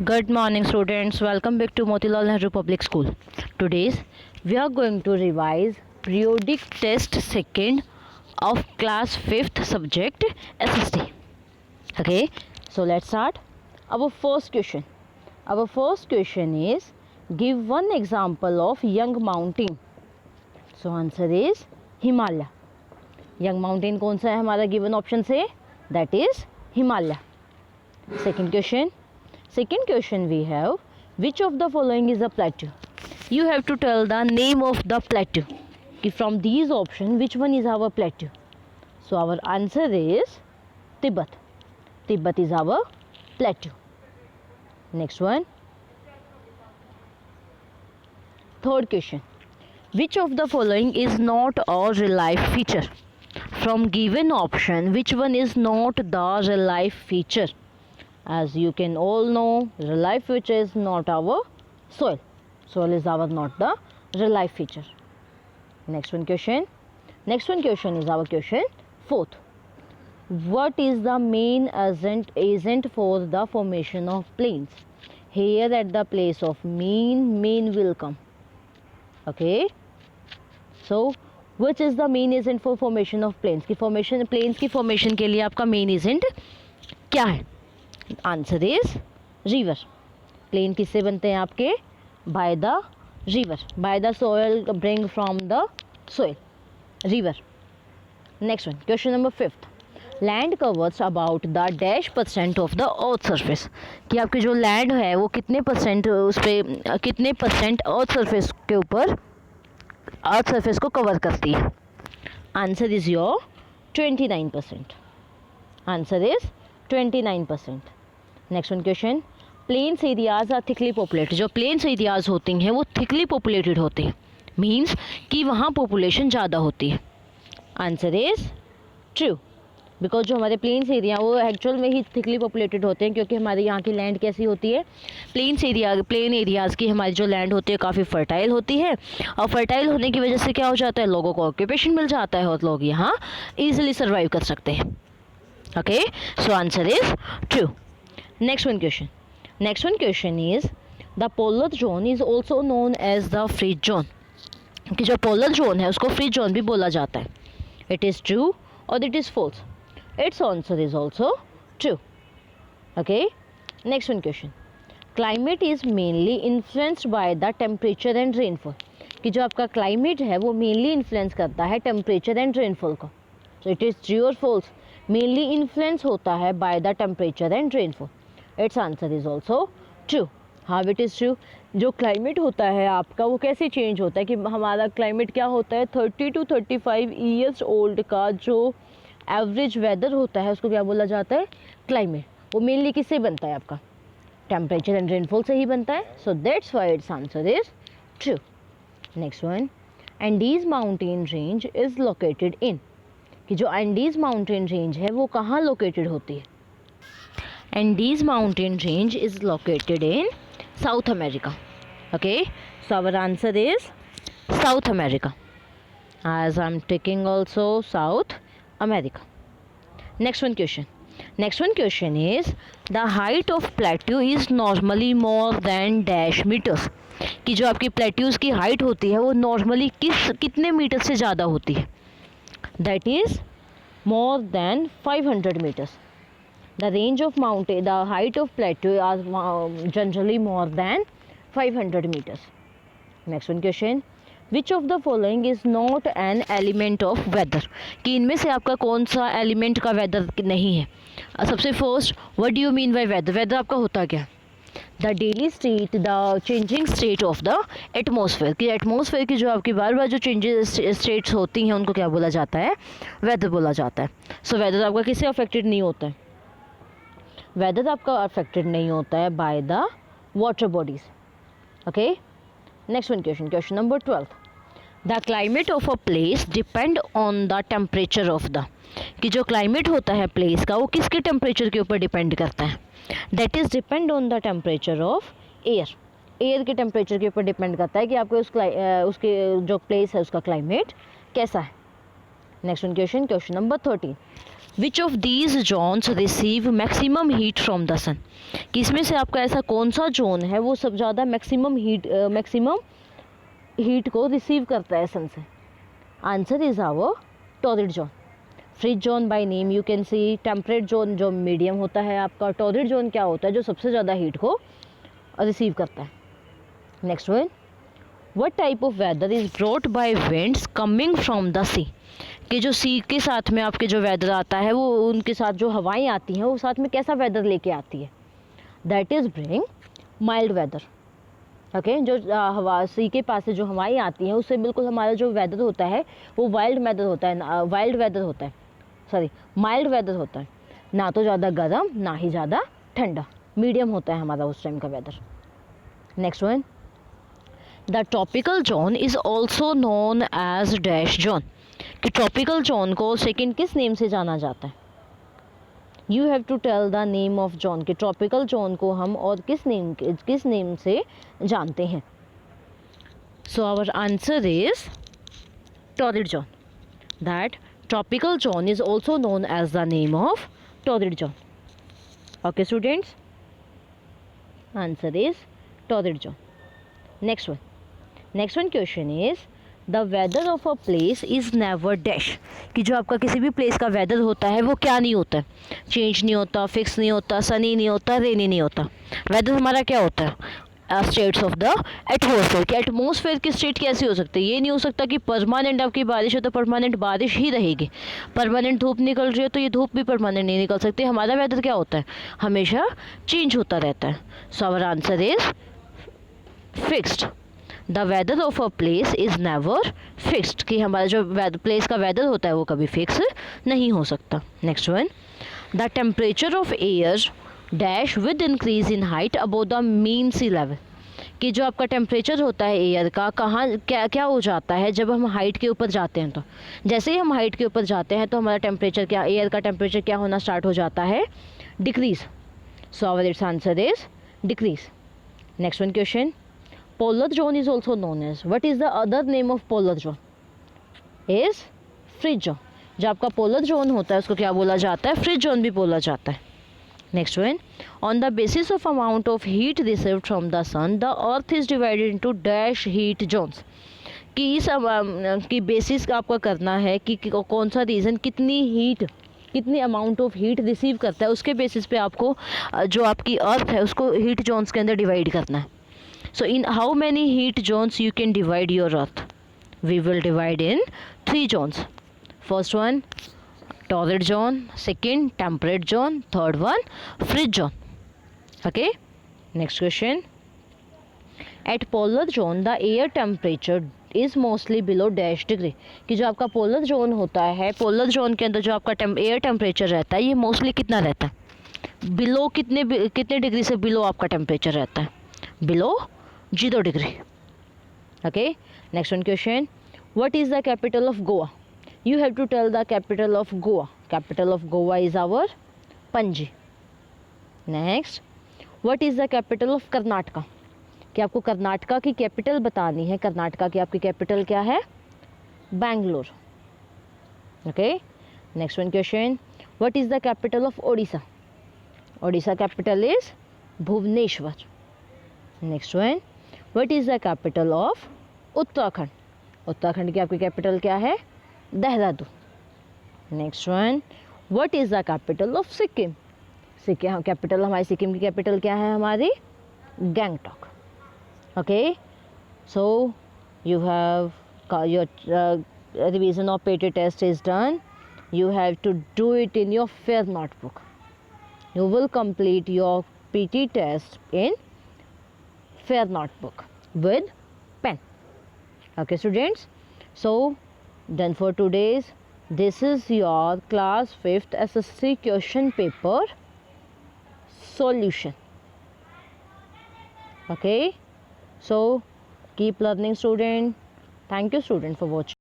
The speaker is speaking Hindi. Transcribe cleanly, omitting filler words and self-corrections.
Good morning students, welcome back to Motilal Nehru Public School. Today we are going to revise periodic test second of class 5th subject SST. Okay, so let's start. Our first question. Our first question is give one example of young mountain. So answer is Himalaya. Young mountain कौन सा है हमारा given option से? That is Himalaya. Second question we have which of the following is a plateau. You have to tell the name of the plateau. From these options which one is our plateau? So our answer is Tibet. Tibet is our plateau. Next one. Third question. Which of the following is not a real life feature? From given option which one is not the real life feature? As you can all know, real life feature is not our soil. Soil is our not the real life feature. Next one question is our question fourth. What is the main agent for the formation of plains? Here at the place of main will come. Okay. So which is the main agent for formation of plains? की formation plains की formation के लिए आपका main agent क्या है? Answer is river. प्लेन किससे बनते हैं आपके? By the river, by the soil bring from the soil, river. Next one, question number 5. Land covers about the dash % of the earth surface. कि आपकी जो लैंड है वो कितने परसेंट उस पर कितने % अर्थ सरफेस के ऊपर अर्थ सरफेस को कवर करती है? Answer is your 29%. Answer is 29%. Next one question. Plains areas are thickly populated. जो प्लेन्स एरियाज होती हैं वो थिकली पॉपुलेटेड होते हैं, मीन्स कि वहाँ पॉपुलेशन ज़्यादा होती है. आंसर इज ट्रू, बिकॉज जो हमारे प्लेन्स एरिया वो एक्चुअल में ही थिकली पॉपुलेटेड होते हैं, क्योंकि हमारे यहाँ की लैंड कैसी होती है? प्लेन एरियाज़ की हमारी जो लैंड होती है काफ़ी फर्टाइल होती है, और फर्टाइल होने की वजह से क्या हो जाता है? लोगों को ऑक्यूपेशन मिल जाता है और लोग यहाँ ईजिली सर्वाइव कर सकते हैं. Okay, so answer is true. Next one question is the polar zone is also known as the freeze zone. कि जो polar zone है उसको freeze zone भी बोला जाता है. It is true or it is false? Its answer is also true. Okay. Next one question. Climate is mainly influenced by the temperature and rainfall. कि जो आपका climate है वो mainly influence करता है temperature and rainfall को. So it is true or false? Mainly influence होता है by the temperature and rainfall. It's answer is also true. How it is true? जो क्लाइमेट होता है आपका वो कैसे चेंज होता है? कि हमारा क्लाइमेट क्या होता है? 30 to 35 ईयर्स ओल्ड का जो एवरेज वेदर होता है उसको क्या बोला जाता है? क्लाइमेट. वो मेनली किससे बनता है आपका? टेम्परेचर एंड रेनफॉल से ही बनता है. So that's why it's answer is true. Next one. Andes mountain range is located इन. कि जो एंडीज माउंटेन रेंज है वो कहाँ लोकेटेड होती है? Andes mountain range is located in South America. Okay, so our answer is South America, as I am taking also South America. Next one question is the height of plateau is normally more than dash metres. कि जो आपकी प्लेट्यूज की हाइट होती है वो नॉर्मली कितने मीटर से ज़्यादा होती है? That is more than 500 meters. The range of mountain, the height of plateau are generally more than 500 meters. Next one question. Which of the following is not an element of weather? कि इनमें से आपका कौन सा एलिमेंट का वेदर नहीं है? सबसे first, what do you mean by weather? Weather आपका होता क्या? The daily state, the changing state of the atmosphere. कि एटमोसफेयर की जो आपकी बार बार जो चेंजेस स्टेट्स होती हैं उनको क्या बोला जाता है? वेदर बोला जाता है. सो वेदर आपका किससे अफेक्टेड नहीं होता है? वेदर आपका अफेक्टेड नहीं होता है by the water bodies. Okay. Next one question number 12. The climate of a place depend on the temperature of the. कि जो क्लाइमेट होता है प्लेस का वो किसके टेम्परेचर के ऊपर डिपेंड करता है? That is depend on the temperature of air. Air के टेम्परेचर के ऊपर डिपेंड करता है कि आपको उसके जो प्लेस है उसका क्लाइमेट कैसा है. Next one question number 13. Which of these zones receive maximum heat from the sun, कि इसमें से आपका ऐसा कौन सा जोन है वो सब ज़्यादा मैक्सिमम हीट को रिसीव करता है सन से. Answer is our torrid zone. Frigid zone by name you can see. Temperate zone जो मीडियम होता है आपका. टॉरिड जोन क्या होता है, जो सबसे ज़्यादा हीट को रिसीव करता है. Next one, what type of weather is brought by winds coming from the sea, कि जो सी के साथ में आपके जो वेदर आता है वो उनके साथ जो हवाएं आती हैं वो साथ में कैसा वेदर लेके आती है. That is bring mild weather. Okay, जो हवा सी के पास से जो हवाएं आती हैं उससे बिल्कुल हमारा जो वेदर होता है वो माइल्ड वेदर होता है, ना तो ज़्यादा गर्म ना ही ज़्यादा ठंडा, मीडियम होता है हमारा उस टाइम का weather. Next one, the tropical zone is also known as dash zone, कि ट्रॉपिकल जोन को सेकंड किस नेम से जाना जाता है. You have to tell the name of zone, कि ट्रॉपिकल जोन को हम और किस नेम से जानते हैं. So our answer is torrid zone. That tropical zone is also known as the name of torrid zone. Okay students, answer is torrid zone. Next one question is the weather of a place is never dash, कि जो आपका किसी भी प्लेस का वेदर होता है वो क्या नहीं होता है, चेंज नहीं होता, फिक्स नहीं होता, सनी नहीं होता, रेनी नहीं होता. वेदर हमारा क्या होता है, स्टेट्स ऑफ द एटमोसफेयर. कि एटमोसफेयर की स्टेट कैसी हो सकती है, ये नहीं हो सकता कि परमानेंट आपकी बारिश है तो परमानेंट बारिश ही रहेगी, परमानेंट धूप निकल रही है तो ये धूप भी परमानेंट नहीं निकल सकती. हमारा वेदर क्या होता है, हमेशा चेंज होता रहता है. So our answer is fixed. The weather of a place is never fixed, कि हमारा जो प्लेस का वेदर होता है वो कभी फिक्स नहीं हो सकता. Next one, the temperature of air dash with increase in height above the mean sea level, कि जो आपका टेम्परेचर होता है एयर का कहाँ क्या हो जाता है जब हम हाइट के ऊपर जाते हैं. तो जैसे ही हम हाइट के ऊपर जाते हैं तो हमारा टेम्परेचर क्या, एयर का टेम्परेचर क्या होना स्टार्ट हो जाता है, decrease. So our its answer is decrease. Next one question, polar zone is also known as, what is the other name of polar zone, is fridge zone. जो आपका पोलर जोन होता है उसको क्या बोला जाता है, फ्रिज जोन भी बोला जाता है. Next one, on the basis of amount of heat received from the sun the earth is divided into dash heat zones, कि इस की बेसिस का आपका करना है कि कौन सा रीज़न कितनी अमाउंट ऑफ हीट रिसीव करता है, उसके बेसिस पे आपको जो आपकी अर्थ है उसको हीट जोन्स के अंदर डिवाइड करना है. So in how many heat zones you can divide your earth? We will divide in 3 zones. First one, torrid zone. Second, temperate zone. Third one, fridge zone. Okay. Next question. At polar zone, the air temperature is mostly below dash degree, कि जो आपका पोलर जोन होता है, पोलर जोन के अंदर जो आपका एयर टेम्परेचर रहता है ये मोस्टली कितना रहता है, बिलो कितने डिग्री से बिलो आपका टेम्परेचर रहता है, below 0 degree. Okay, next one question, what is the capital of Goa? You have to tell the capital of Goa. Capital of Goa is our Panji. Next, what is the capital of Karnataka? कि आपको कर्नाटका की कैपिटल बतानी है. कर्नाटका की आपकी कैपिटल क्या है, Bangalore. Okay, next one question, what is the capital of Odisha? Odisha capital is Bhubaneswar. Next one, what is the capital of Uttarakhand? Uttarakhand की आपकी कैपिटल क्या है, Dehradun. Next one, what is the capital of Sikkim? Sikkim capital, हमारी सिक्किम की कैपिटल क्या है, हमारी Gangtok. Okay, so you have your revision of petty test is done. You have to do it in your fair notebook. You will complete your PT test in fair notebook with pen. Okay students, so done for today's. This is your class 5th SSC question paper solution. Okay, so keep learning student. Thank you student for watching.